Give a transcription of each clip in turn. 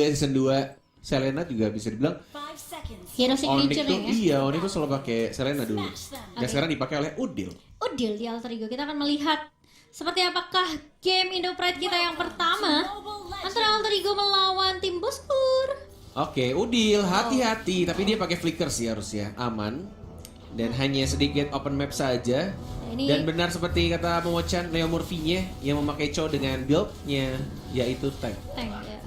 season 2 Selena juga bisa dibilang Hero Onyx signature tuh ya. iya, Onyx tuh selalu pakai Selena dulu. Dan Oke. sekarang dipakai oleh Udil. Udil di Alter Ego. Kita akan melihat seperti apakah game Indo Pride kita yang pertama antara Alter Ego melawan tim Boskur. Oke, Udil hati-hati, tapi dia pakai flicker sih harusnya aman. Dan hanya sedikit open map saja. Nah, ini Dan benar seperti kata Momochan, Leo Murphy-nya yang memakai Cho dengan build-nya yaitu tank. tank ya.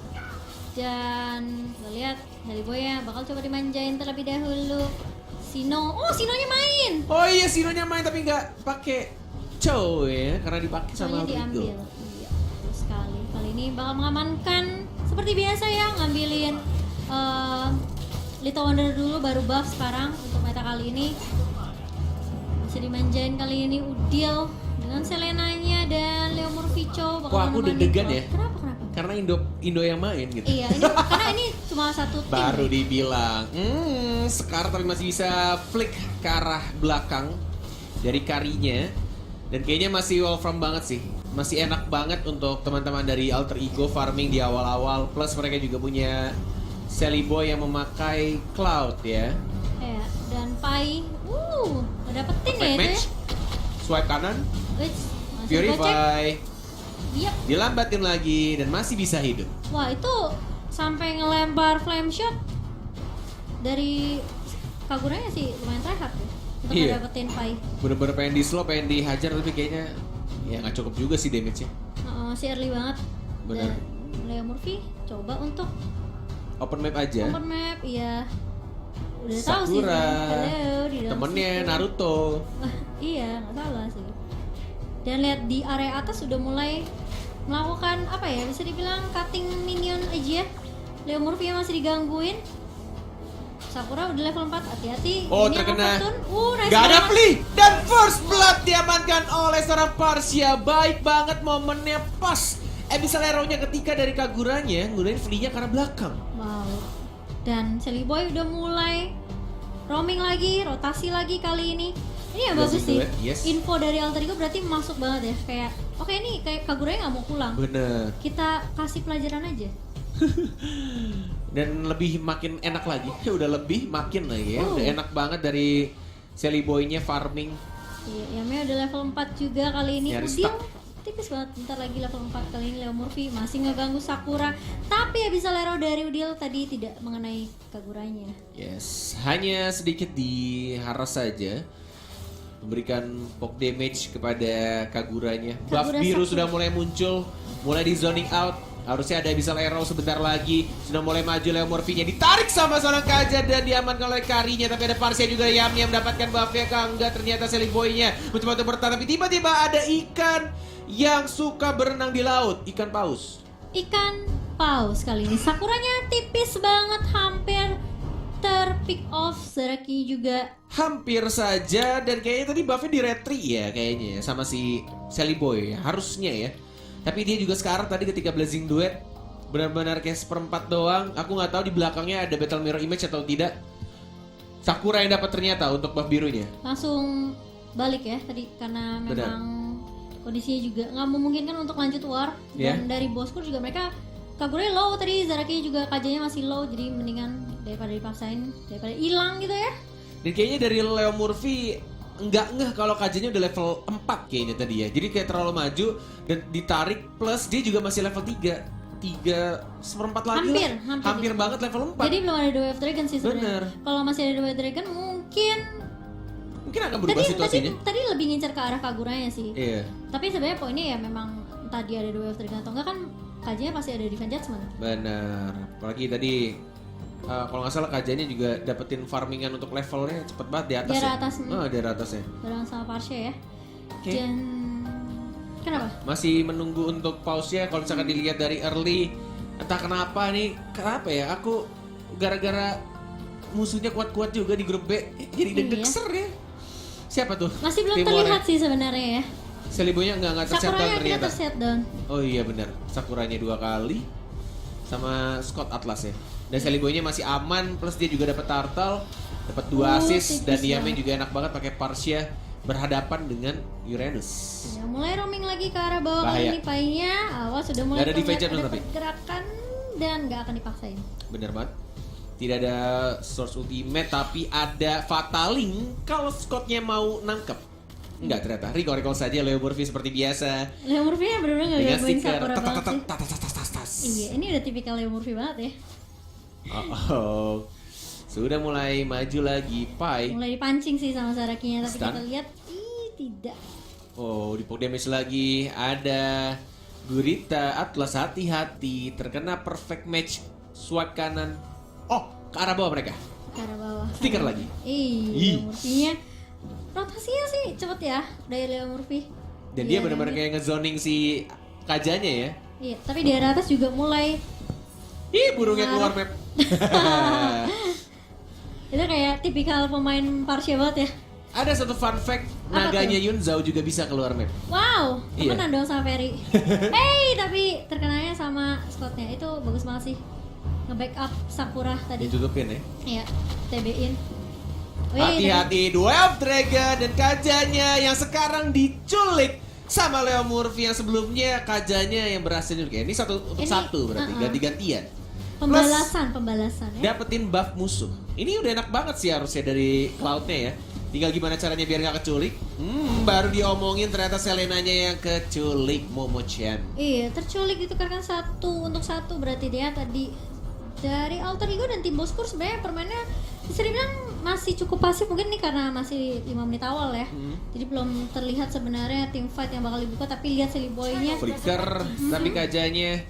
Dan kita lihat dari Boya bakal coba dimanjain terlebih dahulu. Sino, oh Sinonya main. Oh iya, Sinonya main tapi nggak pakai Cho ya, karena dipakai sama Sinonya Alter Ego. diambil. Iya, betul sekali. Kali ini bakal mengamankan seperti biasa ya, ngambilin Little Wonder dulu baru buff sekarang untuk meta kali ini. Bisa dimanjain kali ini Udil dengan Selenanya dan Leo Murphy Cho bakal Kok aku menemani deg-degan Pro. ya? Kenapa? Karena Indo yang main gitu. Iya, ini karena ini cuma satu tim. Baru ya. dibilang, sekarang tapi masih bisa flick ke arah belakang dari karinya. Dan kayaknya masih Wolfram banget sih. Masih enak banget untuk teman-teman dari Alter Ego farming di awal-awal. Plus mereka juga punya Sally Boy yang memakai Cloud ya. Ya, dan Pai, dapetin ya Perfect itu ya. match. Swipe kanan, Wih, masih gocek. Purify, Yep. dilambatin lagi dan masih bisa hidup. Wah, itu sampai ngelempar flame shot dari Kaguranya sih lumayan tryhard ya. Untuk Iya. dapetin Pai. Bener-bener pengen di slow, pengen dihajar tapi kayaknya ya nggak cukup juga sih damage-nya. Si early banget. Bener. Dan Leo Murphy coba untuk Open map aja. open map, iya. Udah tahu sih. Sakura, Halo, di dalam temennya situ. Naruto. Iya, nggak salah sih. Dan lihat di area atas sudah mulai melakukan apa ya? Bisa dibilang cutting minion aja. Leo Murphy yang masih digangguin. Sakura udah level 4, hati-hati. Oh, Ini yang terkena. overturn. Nice Gak ada banget. play dan first blood diamankan oleh seorang Parsia. Baik banget momennya pas. Abyssal Arrow-nya ketika dari Kaguranya nggunain flea-nya karena belakang. Wow. Dan Sally Boy udah mulai roaming lagi, rotasi lagi kali ini. Ini yang Udah bagus sih, sih. yes. Info dari Alter Ego berarti masuk banget ya. Kayak, oke ini kayak Kaguranya nggak mau pulang. Bener. Kita kasih pelajaran aja. Dan lebih makin enak lagi. Ya udah lebih makin lagi ya. Oh. Udah enak banget dari Sally Boy-nya farming. Iya, Yame udah level 4 juga kali ini. Nyaris Udil stuck. tipis banget, bentar lagi level 4 kali ini. Leo Murphy masih ngeganggu Sakura. Tapi Abyssal Arrow dari Udil tadi tidak mengenai Kaguranya. Yes, hanya sedikit diharas saja. Memberikan poke damage kepada Kaguranya. Buff Kagura biru Sakura. sudah mulai muncul, mulai di zoning out. Harusnya ada Abyssal Arrow sebentar lagi. Sudah mulai maju Leo Murphy-nya. Ditarik sama seorang Kaja dan diamankan oleh Karinya. Tapi ada Parsia juga yang mendapatkan buff-nya. Enggak, ternyata Sally Boy-nya mencoba untuk bertahan. Tapi tiba-tiba ada ikan yang suka berenang di laut. Ikan paus. Ikan paus kali ini. Sakuranya tipis banget, hampir terpick off. Zaraki juga. Hampir saja. Dan kayaknya tadi buff-nya di retry ya kayaknya. Sama si Sally Boy. Harusnya ya. Tapi dia juga sekarang tadi ketika Blazing Duet benar-benar kayak seperempat doang. Aku nggak tahu di belakangnya ada Battle Mirror Image atau tidak. Sakura yang dapat ternyata untuk buff birunya. Langsung balik ya tadi karena Benar. memang kondisinya juga nggak memungkinkan untuk lanjut war. Iya. Dan dari Boskur juga mereka Kaguranya low tadi, Zaraki juga kajanya masih low, jadi mendingan daripada dipaksain daripada hilang gitu ya. Dan kayaknya dari Leo Murphy nggak ngeh kalau kajanya udah level 4 kayaknya tadi ya. Jadi kayak terlalu maju dan ditarik plus dia juga masih level 3. 3/4 lagi Hampir, lah. hampir. Banget level 4. Jadi belum ada The Wave Dragon sih sebenarnya. Bener. Kalau masih ada The Wave Dragon mungkin Mungkin akan berubah situasinya. tadi lebih ngincer ke arah Kaguranya sih. Iya. Tapi sebenarnya poinnya ya memang tadi ada The Wave Dragon atau enggak kan kajanya pasti ada Divine Judgment. Benar. Apalagi tadi kalau nggak salah kajanya juga dapetin farmingan untuk levelnya cepet banget di atas. Di ya? atas, Di atas ya. Bareng sama Parsia ya. Oke. Dan kenapa? Masih menunggu untuk pause-nya. Kalau misalkan dilihat dari early, entah kenapa nih, kenapa ya? Aku gara-gara musuhnya kuat-kuat juga di grup B, jadi deg-deg Iya. ser ya. Siapa tuh? Masih belum Tim terlihat warnya? sih sebenarnya ya. Selibonya nggak terset down Sakuranya akhirnya ternyata. terset down. Oh iya benar, Sakuranya 2 kali sama Scott Atlas ya. Dan Seliboynya masih aman, plus dia juga dapat turtle, dapat 2 assist tipis dan Yame banget. juga enak banget pakai Parsia berhadapan dengan Uranus. Ya, mulai roaming lagi ke arah bawah Bahaya. kali ini Painya. Awas sudah mulai Nggak ada terlihat defense ada tapi. pergerakan dan nggak akan dipaksain. Bener banget. Tidak ada source ultimate tapi ada Fataling kalau Scottnya mau nangkep. Enggak ternyata. Recall saja Leo Murphy seperti biasa. Leo Murphy bener-bener nggak Dengan gangguin stiker. Sakura banget sih. Tas. Iya, ini udah tipikal Leo Murphy banget ya. Oh. Sudah mulai maju lagi Pai. Mulai dipancing sih sama Sarakinya, tapi Stun. kita lihat tidak. Oh, di poke damage lagi ada Gurita. Atlas hati-hati terkena perfect match swipe kanan. Oh, ke arah bawah mereka. Ke arah bawah. Stiker lagi. Leo Murphy-nya rotasinya sih cepet ya dari Leo Murphy. Dan dia benar-benar kayak ngezoning si Kajanya ya. Iya, tapi di arah atas juga mulai Ih, burungnya keluar map. itu kayak tipikal pemain Parsia banget ya. Ada satu fun fact, Apa naganya tuh? Yun Zhao juga bisa keluar map. Wow, Iya. temenan dong sama Ferry. Hey, tapi terkenanya sama Scottnya itu bagus banget sih. Nge-backup Sakura tadi. Ditutupin ya. Iya, TB-in. Hati-hati, Duel of Dragon dan Kajanya yang sekarang diculik sama Leo Murphy yang sebelumnya Kajanya yang berhasil nyulik. Ini satu untuk Ini, satu berarti, ganti-gantian. Pembalasan ya. Dapetin buff musuh. Ini udah enak banget sih harusnya dari Cloud-nya ya. Tinggal gimana caranya biar gak keculik. Baru diomongin ternyata Selenanya yang keculik Momo-chan. Iya, terculik itu karena 1 untuk 1 berarti dia tadi dari Alter Ego dan tim Boskur sebenarnya permainnya bisa dibilang masih cukup pasif, mungkin nih karena masih 5 menit awal ya. Jadi belum terlihat sebenarnya tim fight yang bakal dibuka, tapi lihat Silly Boy-nya. Flicker, tapi Kajanya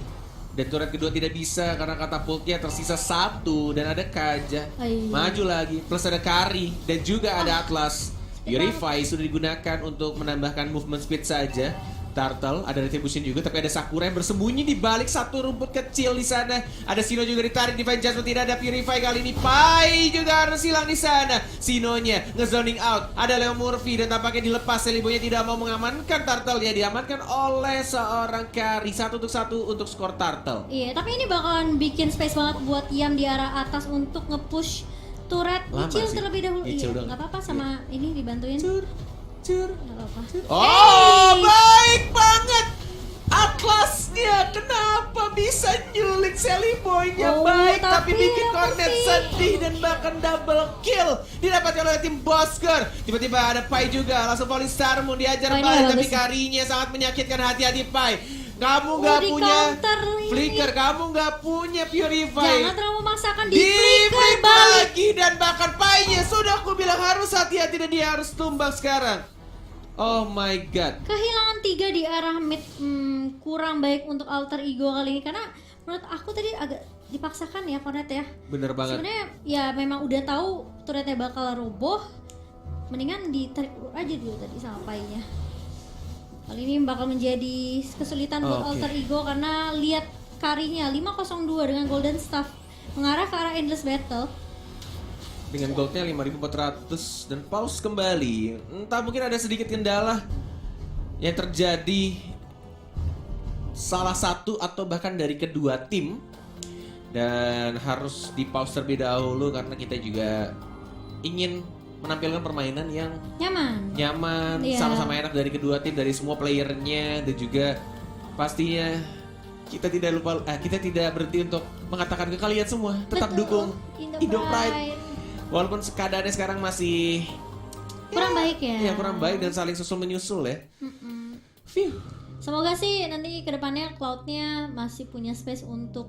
dan turret kedua tidak bisa karena katapultnya tersisa 1 dan ada Kaja. Maju lagi, plus ada Kari dan juga ada Atlas. Purify sudah digunakan untuk menambahkan movement speed saja. Turtle, ada Retribution juga, tapi ada Sakura yang bersembunyi di balik satu rumput kecil di sana. Ada Sino juga ditarik, Divine Judgment tidak ada. Purify kali ini, Pai juga harus hilang di sana. Sinonya nge-zoning out, ada Leo Murphy dan tampaknya dilepas. Selibonya tidak mau mengamankan Turtle-nya, diamankan oleh seorang Kari. 1 untuk skor Turtle. Iya, tapi ini bakalan bikin space banget buat Yam di arah atas untuk nge-push turret Lama Icil sih. terlebih dahulu. Icil Iya, dong. nggak apa-apa sama ini dibantuin. Cur. Nggak apa-apa. Oh, baik banget. Atlasnya kenapa bisa nyulik Sally Boy-nya Oh, baik tapi tapi bikin apa Cornet sih? sedih dan bahkan double kill didapatkan oleh tim Bosker. Tiba-tiba ada Pai juga langsung Falling Star Moon diajar Oh, ini Pai nggak tapi bagus. Karinya sangat menyakitkan. Hati-hati Pai. Kamu nggak di punya counter ini. flicker, kamu nggak punya Purify. Jangan terlalu memaksakan di Di flicker flip balik. lagi dan bahkan Pai-nya sudah aku bilang harus hati-hati dan dia harus tumbang sekarang. Oh my god. Kehilangan 3 di arah mid, kurang baik untuk Alter Ego kali ini karena menurut aku tadi agak dipaksakan ya Cornet ya. Bener banget. Sebenarnya ya memang udah tahu turretnya bakal roboh, mendingan ditarik ulur aja dulu tadi sama Pai-nya. Kali ini bakal menjadi kesulitan buat Oke. Alter Ego karena lihat Karinya 502 dengan Golden Staff mengarah ke arah Endless Battle. Dengan goldnya 5.400 dan pause kembali. Entah mungkin ada sedikit kendala yang terjadi salah satu atau bahkan dari kedua tim. Dan harus di pause terlebih dahulu karena kita juga ingin menampilkan permainan yang nyaman, Iya. sama-sama enak dari kedua tim, dari semua playernya. Dan juga pastinya kita tidak berhenti untuk mengatakan ke kalian semua tetap Betul. dukung Indo Pride. Walaupun keadaannya sekarang masih kurang baik ya. ya kurang baik dan saling susul menyusul ya. Phew. Semoga sih nanti kedepannya Cloud-nya masih punya space untuk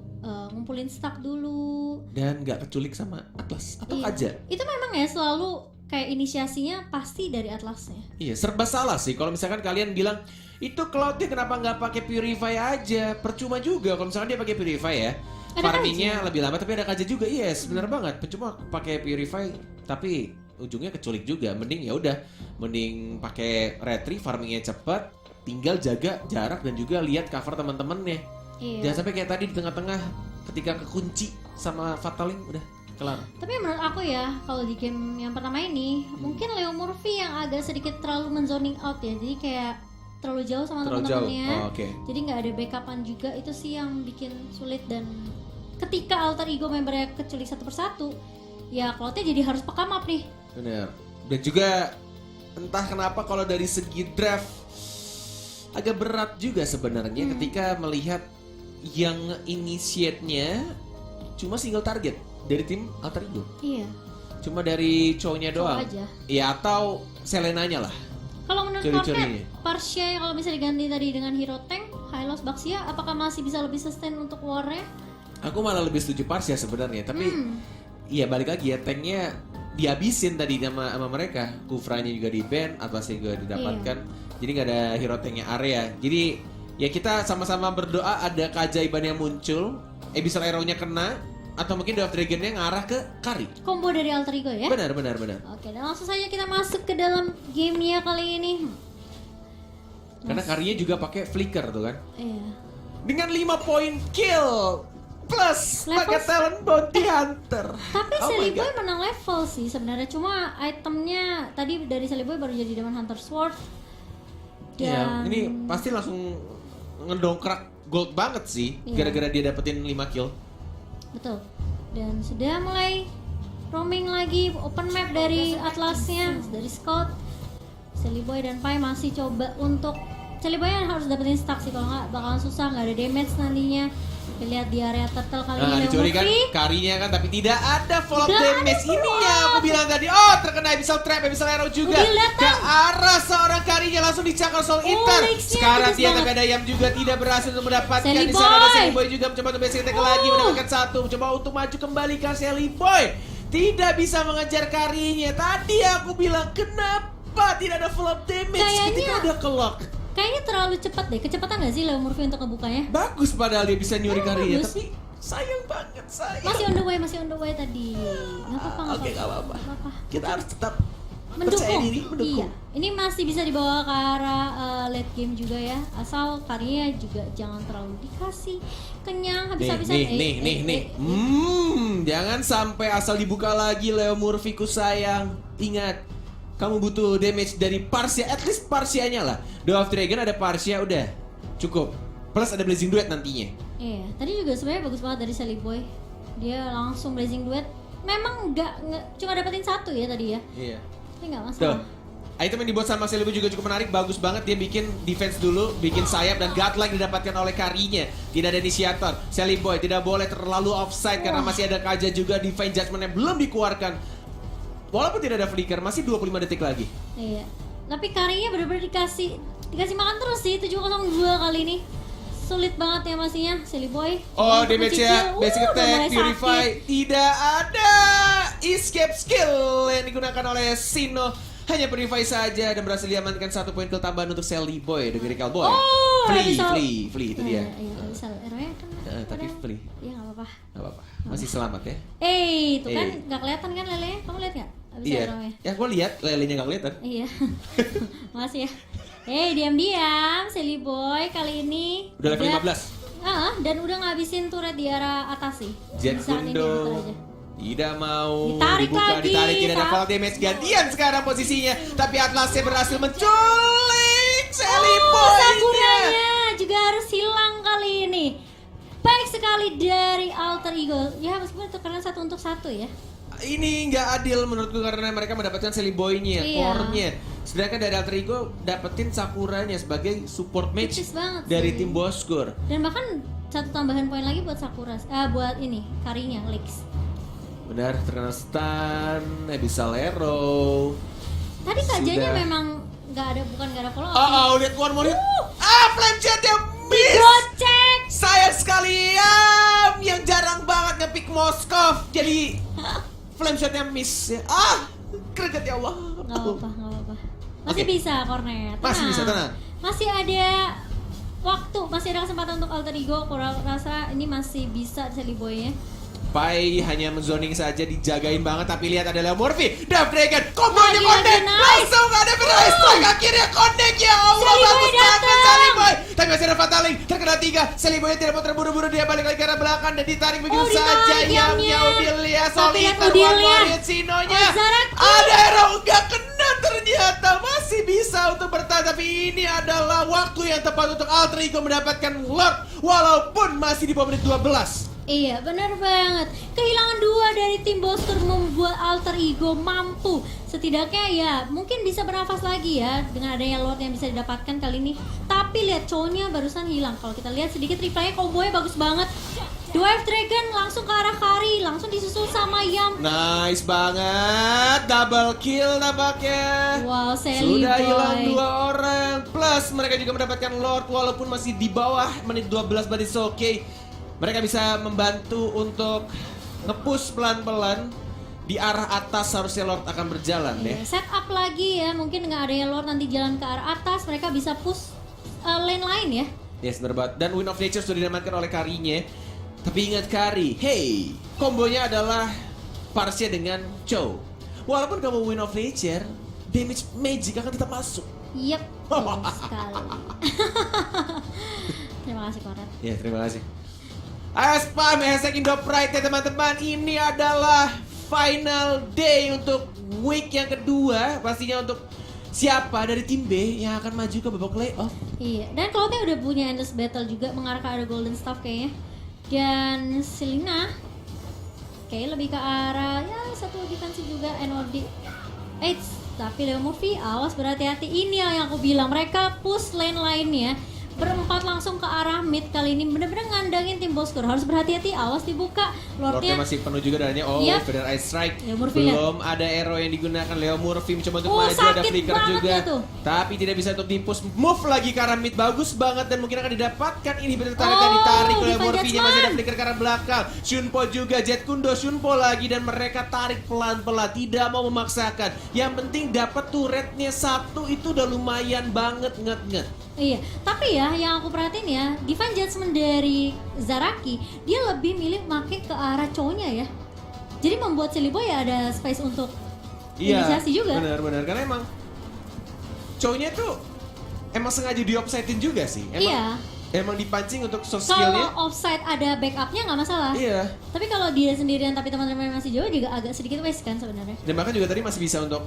ngumpulin stack dulu. Dan nggak keculik sama Atlas atau Iya. aja. Itu memang ya selalu kayak inisiasinya pasti dari Atlasnya. Iya, serba salah sih kalau misalkan kalian bilang itu Cloud-nya kenapa nggak pakai Purify aja? Percuma juga kalau misalkan dia pakai Purify ya. Ada Farmingnya lebih lama tapi ada Kaja juga. Yes, benar banget. Percuma pakai Purify tapi ujungnya keculik juga. Mending ya udah, mending pakai Retri, farmingnya cepat, tinggal jaga jarak dan juga lihat cover teman-temannya. Iya. Jangan sampai kayak tadi di tengah-tengah ketika kekunci sama Fataling udah kelar. Tapi menurut aku ya, kalau di game yang pertama ini, mungkin Leo Murphy yang agak sedikit terlalu menzoning out ya. Jadi kayak terlalu jauh sama Terlalu jauh. teman-temannya. Oh, oke. Jadi nggak ada backupan juga, itu sih yang bikin sulit. Dan ketika Alter Ego membernya keculik satu persatu, ya Cloud-nya jadi harus peka map nih. Bener. Dan juga entah kenapa kalau dari segi draft agak berat juga sebenarnya ketika melihat yang initiate-nya cuma single target dari tim Alter Ego. Iya. Cuma dari cowoknya Cowok doang. aja. Ya atau Selenanya lah. Kalau menurut Curi-curinya. Cornet, Parsia kalau bisa diganti tadi dengan hero tank, Hylos Baxia, apakah masih bisa lebih sustain untuk war-nya? Aku malah lebih setuju Parsia sebenarnya, tapi iya balik lagi ya, tanknya dihabisin tadi sama mereka. Kufranya juga di ban, Atlasnya juga didapatkan. Jadi nggak ada hero tanknya area. Jadi ya kita sama-sama berdoa ada keajaiban yang muncul, Abyssal Arrow-nya kena, atau mungkin Day of Dragon-nya ngarah ke Kari. Combo dari Alter Ego ya? Benar. Oke, dan langsung saja kita masuk ke dalam gamenya kali ini. Karena Karinya juga pakai flicker tuh kan. Iya. Dengan 5 poin kill plus Level pakai talent bounty hunter. Tapi Oh my Sally Boy God. menang level sih sebenarnya, cuma itemnya tadi dari Sally Boy baru jadi Demon Hunter Sword. Iya, Dan ini pasti langsung ngedongkrak gold banget sih, Iya. gara-gara dia dapetin 5 kill. betul. Dan sudah mulai roaming lagi open map dari Atlasnya, dari Scout. Sally Boy dan Pai masih coba untuk Sally Boy harus dapetin stack sih, kalau nggak bakalan susah, nggak ada damage nantinya. Kita lihat di area turtle kali Nah, ini dicuri kan Murphy. Karinya kan, tapi tidak ada follow Nggak ada damage. Ini follow ya up. aku bilang tadi, oh terkena Abyssal Trap, Abyssal Arrow juga Udah lihat ke kan? arah seorang Karinya, langsung dicakar Soul Eater. Lexnya Sekarang bagus dia banget. tapi ada Yam juga tidak berhasil untuk mendapatkan. Sally Di sana ada Boy. Sally Boy juga mencoba untuk basic attack lagi, mendapatkan satu, mencoba untuk maju kembali ke Sally Boy. Tidak bisa mengejar Karinya. Tadi aku bilang kenapa tidak ada follow up damage Kayaknya- ketika udah kelok. Kayaknya terlalu cepat deh. Kecepatan nggak sih Leo Murphy untuk ngebukanya? Bagus padahal dia bisa nyuri Karinya, bagus. tapi sayang banget sayang. Masih on the way tadi. Nggak apa-apa. Oke, nggak apa-apa. Nggak apa-apa. Kita harus tetap percaya Mendukung. diri, mendukung. Iya. Ini masih bisa dibawa ke arah late game juga ya. Asal Karinya juga jangan terlalu dikasih kenyang habis-habisan. Nih. Jangan sampai asal dibuka lagi Leo Murphy ku sayang. Ingat, kamu butuh damage dari Parsia, at least Parsianya lah. Day of Dragon ada Parsia udah cukup. Plus ada Blazing Duet nantinya. Iya. Tadi juga sebenarnya bagus banget dari Sally Boy. Dia langsung blazing duet. Memang nggak cuma dapetin satu ya tadi ya. Iya. Tapi nggak Tuh. masalah. Item yang dibuat sama Selibu juga cukup menarik, bagus banget. Dia bikin defense dulu, bikin sayap dan godlike didapatkan oleh Karinya. Tidak ada inisiator. Sally Boy tidak boleh terlalu offside karena masih ada Kaja juga. Divine Judgment yang belum dikeluarkan. Walaupun tidak ada flicker, masih 25 detik lagi. Iya. Tapi Karinya benar-benar dikasih makan terus sih 702 kali ini. Sulit banget ya pastinya Sally Boy. Oh, Untuk damage-nya, mencicil. basic Udah attack, mulai purify. sakit. Tidak ada escape skill yang digunakan oleh Sino. Hanya purify saja dan berhasil diamankan 1 poin kill tambahan untuk Sally Boy, The Miracle Boy. Oh, Flee itu dia. Iya, bisa. Errornya kan. Tapi kadang- Flea. Iya, nggak apa-apa. Gak apa-apa, masih selamat ya. Itu kan nggak kelihatan kan lelenya? Kamu lihat nggak? Abis Iya, errornya. ya gue lihat lelenya gak kelihatan. Iya. Makasih ya. Diam-diam Sally Boy kali ini Udah level 15. Dan udah ngabisin turret di arah atas sih. Jet Di saat ini Gundo muter aja. tidak mau Ditarik dibuka, lagi, ditarik, tidak ada Pak. fall damage. Gantian sekarang posisinya, tapi Atlasnya berhasil menculik Sally Boy. Sakuranya juga harus hilang kali ini. Baik sekali dari Alter Ego. Ya meskipun itu karena 1 untuk 1 ya. Ini nggak adil menurutku karena mereka mendapatkan Sally Boy-nya, Iya. core-nya. Sedangkan dari Alter Ego dapetin Sakuranya sebagai support match Tipis banget dari sih. tim Boskur. Dan bahkan 1 tambahan poin lagi buat Sakura. Buat ini Karinya Lex. Benar, terkena stun, Abyssal Arrow. Tadi kajanya Sudah. memang nggak ada follow up. Oh, lihat one more hit. Flame Jet yang miss. Gocek. Sayang sekali yang jarang banget nge-pick Moskov. Jadi flame shotnya miss ya. Greget ya Allah. Nggak apa-apa. Masih Oke. bisa Cornet. Masih bisa, tenang. Masih ada waktu, masih ada kesempatan untuk Alter Ego. Aku rasa ini masih bisa Sally Boy-nya. Pai hanya menzoning saja, dijagain banget. Tapi lihat ada Leo Murphy, Death Dragon, kombonya Lagi, connect, nice. langsung ada Mirror Strike, akhirnya connect ya Allah, Sally Boy bagus banget datang. Sally Boy. Tapi masih ada Fataling, terkena 3, Sally Boy tidak mau terburu-buru, dia balik lagi ke arah belakang dan ditarik begitu saja. Ditarik Yamnya Yamnya. Udilia, Tapi Soul lihat Eater, one Udilnya. more hit Sinonya. Zaraki. Ada arrow, nggak kena ternyata, masih bisa untuk bertahan. Tapi ini adalah waktu yang tepat untuk Alter Ego mendapatkan Lord, walaupun masih di bawah menit 12. Iya benar banget. Kehilangan 2 dari tim Bosker membuat Alter Ego mampu setidaknya ya mungkin bisa bernafas lagi ya dengan adanya Lord yang bisa didapatkan kali ini. Tapi lihat cowoknya barusan hilang. Kalau kita lihat sedikit replaynya, kombonya bagus banget. Dwarf Dragon langsung ke arah Kari, langsung disusul sama Yam. Nice banget, double kill nampaknya. Wow, Sally Sudah Boy. hilang 2 orang. Plus mereka juga mendapatkan Lord walaupun masih di bawah menit 12, but it's okay. Mereka bisa membantu untuk nge-push pelan-pelan di arah atas. Harusnya Lord akan berjalan deh. Set up lagi ya, mungkin dengan adanya Lord nanti jalan ke arah atas, mereka bisa push lane lain ya. Yes, benar banget. Dan Wind of Nature sudah diamankan oleh Karinya. Tapi ingat Kari, hey, kombonya adalah Parsia dengan Chow. Walaupun kamu Wind of Nature, damage magic akan tetap masuk. Yep, betul sekali. Terima kasih Koret. Ya, terima kasih. Spam hashtag Indo Pride ya teman-teman. Ini adalah final day untuk week yang kedua. Pastinya untuk siapa dari tim B yang akan maju ke babak playoff. Iya, dan Cloudnya udah punya Endless Battle juga mengarah ke arah Golden Staff kayaknya. Dan Selena kayak lebih ke arah ya satu defensif juga NOD. Tapi Leo Murphy awas berhati-hati. Ini yang aku bilang, mereka push lane lainnya berempat langsung ke arah mid kali ini, bener-bener ngandangin tim Bosker. Harus berhati-hati, awas dibuka. Lordnya masih penuh juga darahnya. Oh, Yep. Feather Ice Strike. Leo Murphy Belum ada arrow yang digunakan. Leo Murphy mencoba untuk maju, ada sakit flicker banget juga. ya tuh. Tapi tidak bisa untuk di-push. Move lagi ke arah mid, bagus banget. Dan mungkin akan didapatkan ini. Benar tadi ditarik oleh Divine Murphy-nya. Judgment. Masih ada flicker ke arah belakang. Shunpo juga, Jet Kundo, Shunpo lagi. Dan mereka tarik pelan-pelan, tidak mau memaksakan. Yang penting dapat turretnya satu, itu udah lumayan banget nget-nget. Iya, tapi ya yang aku perhatiin ya, Divine Judgment dari Zaraki, dia lebih milih make ke arah cowoknya ya. Jadi membuat Silly Boy ya ada space untuk inisiasi juga. Benar-benar karena emang cowoknya tuh emang sengaja di-offside-in juga sih. Emang, emang dipancing untuk soft skillnya. Kalau offside ada backupnya nggak masalah. Iya. Tapi kalau dia sendirian tapi teman-teman masih jauh juga agak sedikit waste kan sebenarnya. Dan bahkan juga tadi masih bisa untuk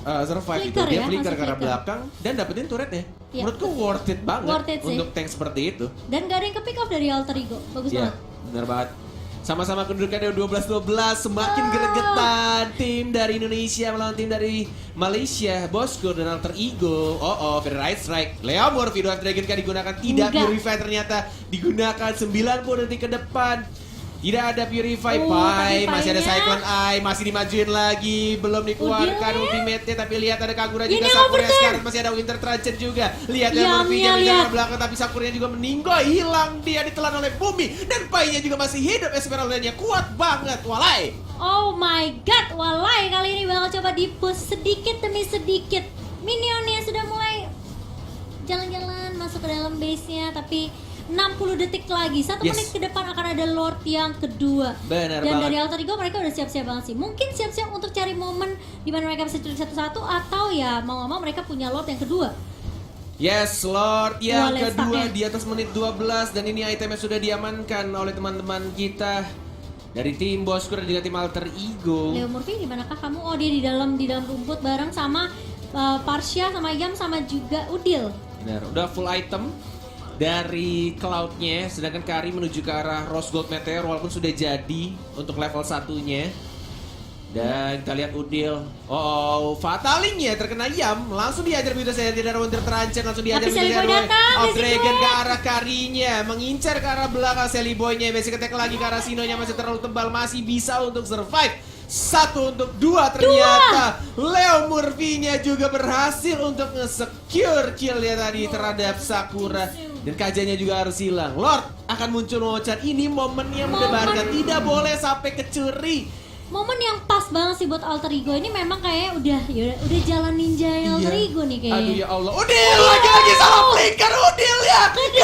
survive Flicker itu. Dia ya, flicker masih ke arah flicker. belakang dan dapetin turretnya. Iya. Menurutku worth it banget Worth it sih. untuk tank seperti itu. Dan gak ada yang ke pick off dari Alter Ego, bagus Iya, banget. benar banget. Sama-sama kedudukannya 12-12, semakin gregetan tim dari Indonesia melawan tim dari Malaysia. Bosker dan Alter Ego. Feather Ice Strike. Leo Murphy, Dwarf Dragon kan digunakan, tidak. Enggak. Purify ternyata digunakan 90 detik ke depan. Tidak ada Purify, tapi masih ada Pai-nya. Cyclone Eye, masih dimajuin lagi, belum dikeluarkan Udil. ultimate-nya, tapi lihat ada Kagura Ini juga, Sakura overturn. sekarang masih ada Winter Transit juga. Lihat ya Yam-nya, Murphy-nya bisa lihat. ke belakang, tapi Sakuranya juga meninggal, hilang dia ditelan oleh bumi, dan Pai-nya juga masih hidup, Esmeralda-nya kuat banget, walai. Oh my god, walai kali ini bakal coba di-push sedikit demi sedikit. Minionnya sudah mulai jalan-jalan masuk ke dalam base-nya, tapi 60 detik lagi, 1 Yes. menit ke depan akan ada Lord yang kedua. Benar Dan banget. dari Alter Ego mereka udah siap-siap banget sih. Mungkin siap-siap untuk cari momen di mana mereka bisa culik satu-satu, atau ya mau nggak mau mereka punya Lord yang kedua. Yes, Lord yang Wales kedua pakai. di atas menit 12, dan ini itemnya sudah diamankan oleh teman-teman kita dari tim Bosker dan juga tim Alter Ego. Leo Murphy di manakah kamu? Oh, dia di dalam rumput bareng sama Parsia, sama Yam, sama juga Udil. Benar, udah full item dari Cloud-nya, sedangkan Kari menuju ke arah Rose Gold Meteor walaupun sudah jadi untuk level satunya. Dan kita lihat Udil. Fatalingnya terkena Yam, langsung diajar begitu saya tidak ada Winter Transit, langsung diajar Tapi Sally Boy begitu datang, of Sally Dragon Boy. ke arah Karinya, mengincar ke arah belakang Sally Boy-nya, basic attack lagi ke arah Sino-nya, masih terlalu tebal, masih bisa untuk survive. 1 untuk 2 ternyata. Leo Murphy-nya juga berhasil untuk nge-secure kill-nya tadi terhadap Sakura. Dan kajanya juga harus hilang. Lord akan muncul mengucap, ini momennya mendebarkan, tidak boleh sampai kecuri. Momen yang pas banget sih buat Alter Ego ini, memang kayaknya udah jalan ninja yang Alter Ego nih kayaknya. Aduh ya Allah, Udil lagi-lagi salah flicker, Udil ya.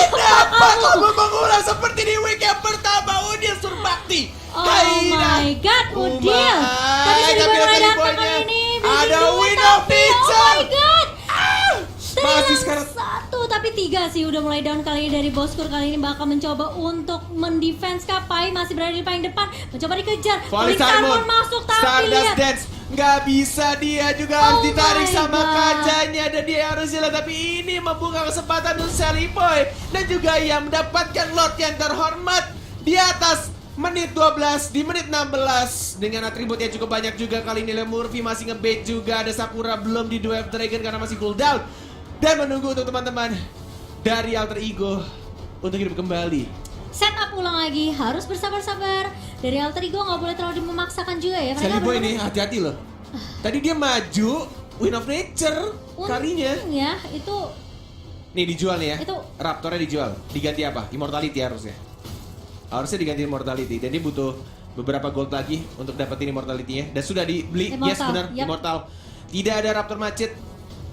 Kenapa kamu mengulang seperti di week yang pertama, Udil Surbakti? Oh my god, Udil. Tapi Sally Boy mulai datang kali ini. Ada Wind of Oh my Nature. god. Masih Ternyata sekarang 1 tapi 3 sih udah mulai down kali ini dari Bosker. Kali ini bakal mencoba untuk mendefense Kapai, masih berada di paling depan, mencoba dikejar. Falling Salmon Salmon masuk, tapi Stardust lihat. Dance nggak bisa, dia juga harus Oh ditarik my sama God. kajanya dan dia harus jalan, tapi ini membuka kesempatan untuk Sally Boy dan juga yang mendapatkan Lord yang terhormat di atas menit 12, di menit 16 dengan atribut yang cukup banyak juga kali ini. Leomurphy masih ngebait juga, ada Sakura belum di Duel Dragon karena masih cooldown. Dan menunggu untuk teman-teman dari Alter Ego untuk hidup kembali. Setup ulang lagi, harus bersabar-sabar. Dari Alter Ego nggak boleh terlalu memaksakan juga ya. Sally Boy ini hati-hati loh. Tadi dia maju, Win of Nature kalinya. Ya, itu Nih dijual nih ya. Itu. Raptornya dijual. Diganti apa? Immortality harusnya. Harusnya diganti Immortality. Dan dia butuh beberapa gold lagi untuk dapetin Immortality-nya. Dan sudah dibeli. Immortal, Yes benar, yap. Immortal. Tidak ada Raptor Macet.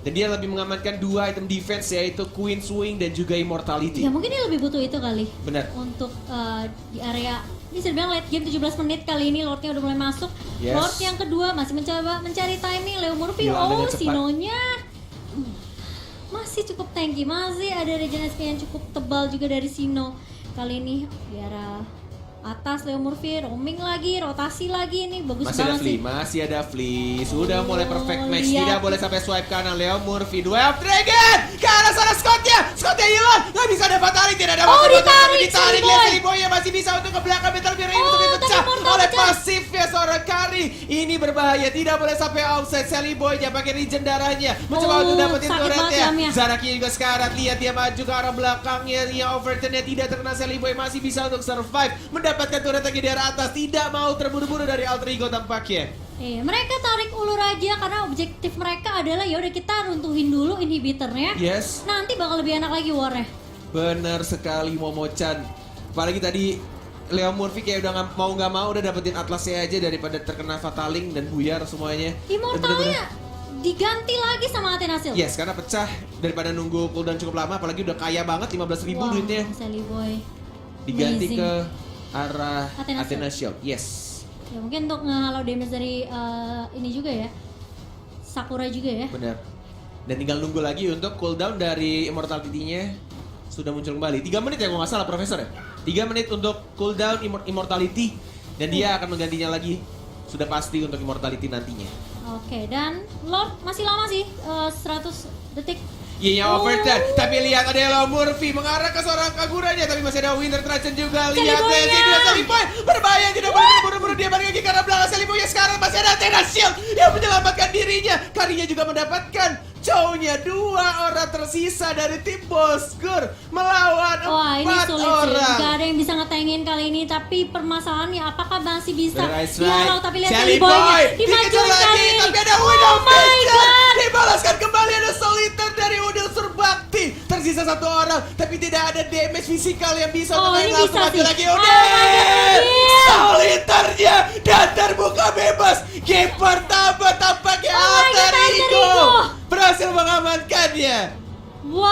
Dan dia lebih mengamankan 2 item defense yaitu Queen Swing dan juga Immortality. ya mungkin dia lebih butuh itu kali. Benar. Untuk di area ini sudah bilang late game 17 menit kali ini Lordnya udah mulai masuk. Yes. Lord yang kedua masih mencoba mencari timing. Leomurphy, Gila, dengan cepat. Sinonya masih cukup tanky, masih ada regen SP yang cukup tebal juga dari Sino. Kali ini di arah atas Leomurphy, roaming lagi, rotasi lagi, ini bagus Masih ada banget sih. Flea, masih ada Flea. Sudah mulai perfect match. lihat. Tidak boleh sampai swipe kanan. Leomurphy, Duel of Dragon. Ke arah sana Scottnya. Scottnya hilang. Nggak bisa ada tarik. Tidak ada waktu. ditarik, Ditarik. Sally Lihat Boy. Sally Boy yang masih bisa untuk ke belakang. Metal Gear ini Oh, untuk tadi dipecah Mortal oleh pecah. pasifnya seorang Kari. Ini berbahaya. Tidak boleh sampai offset. Sally Boy nya pakai regen darahnya. Mencoba untuk dapetin sakit banget turretnya. jamnya. Zaraki juga sekarat. Lihat dia maju ke arah belakangnya. Yang overturnnya tidak terkena. Sally Boy masih bisa untuk survive. Mendapatkan turret lagi di arah atas. Tidak mau terburu-buru dari Alter Ego tampaknya. Mereka tarik ulur aja karena objektif mereka adalah ya udah kita runtuhin dulu inhibitornya. Yes, Nanti bakal lebih enak lagi warnya. benar sekali Momo-chan. Apalagi tadi Leomurphy kayak udah nggak mau udah dapetin Atlasnya aja daripada terkena Fataling dan buyar semuanya. Dan Immortalnya diganti lagi sama Athena Shield. yes, karena pecah daripada nunggu cooldown cukup lama, apalagi udah kaya banget 15.000 Wah, duitnya. Sally Boy. Diganti amazing. ke arah Athena Athena Shield. Yes. Ya mungkin untuk ngehalau damage dari ini juga ya. Sakura juga ya. Benar. Dan tinggal nunggu lagi untuk cooldown dari Immortality-nya sudah muncul kembali. 3 menit ya kalau nggak salah Profesor ya. 3 menit untuk cooldown Immortality dan dia akan menggantinya lagi. Sudah pasti untuk Immortality nantinya. Oke, dan Lord masih lama sih 100 detik. Iya overturn, tapi lihat ada Leomurphy mengarah ke seorang Kaguranya, tapi masih ada Winter Trajan juga. Lihat Boy-nya. deh, Sally Boy berbahaya, tidak boleh terburu-buru dia balik lagi karena belakang Sally Boy sekarang masih ada Athena Shield yang menyelamatkan dirinya. Karinya juga mendapatkan cownya 2 orang tersisa dari tim Boskur melawan Wah, ini 4 sulit sih. orang. Gak ada yang bisa ngetengin kali ini, tapi permasalahannya apakah masih bisa That's dihalau? right. Tapi lihat Sally Sally Boy-nya dikejar dimajuin lagi, kali ini. tapi ada Oh Widow my Nature. god. Dibalaskan kembali ada Solitaire dari Udil Surbakti. Tersisa 1 orang, tapi tidak ada damage fisikal yang bisa Oh, untuk ini langsung bisa maju sih. lagi. Oh Udil my god, Udil. Solitaire-nya dan terbuka bebas. Game pertama tampaknya Oh my god, Alter Alter Ego Ego. berhasil mengamankannya. Wow.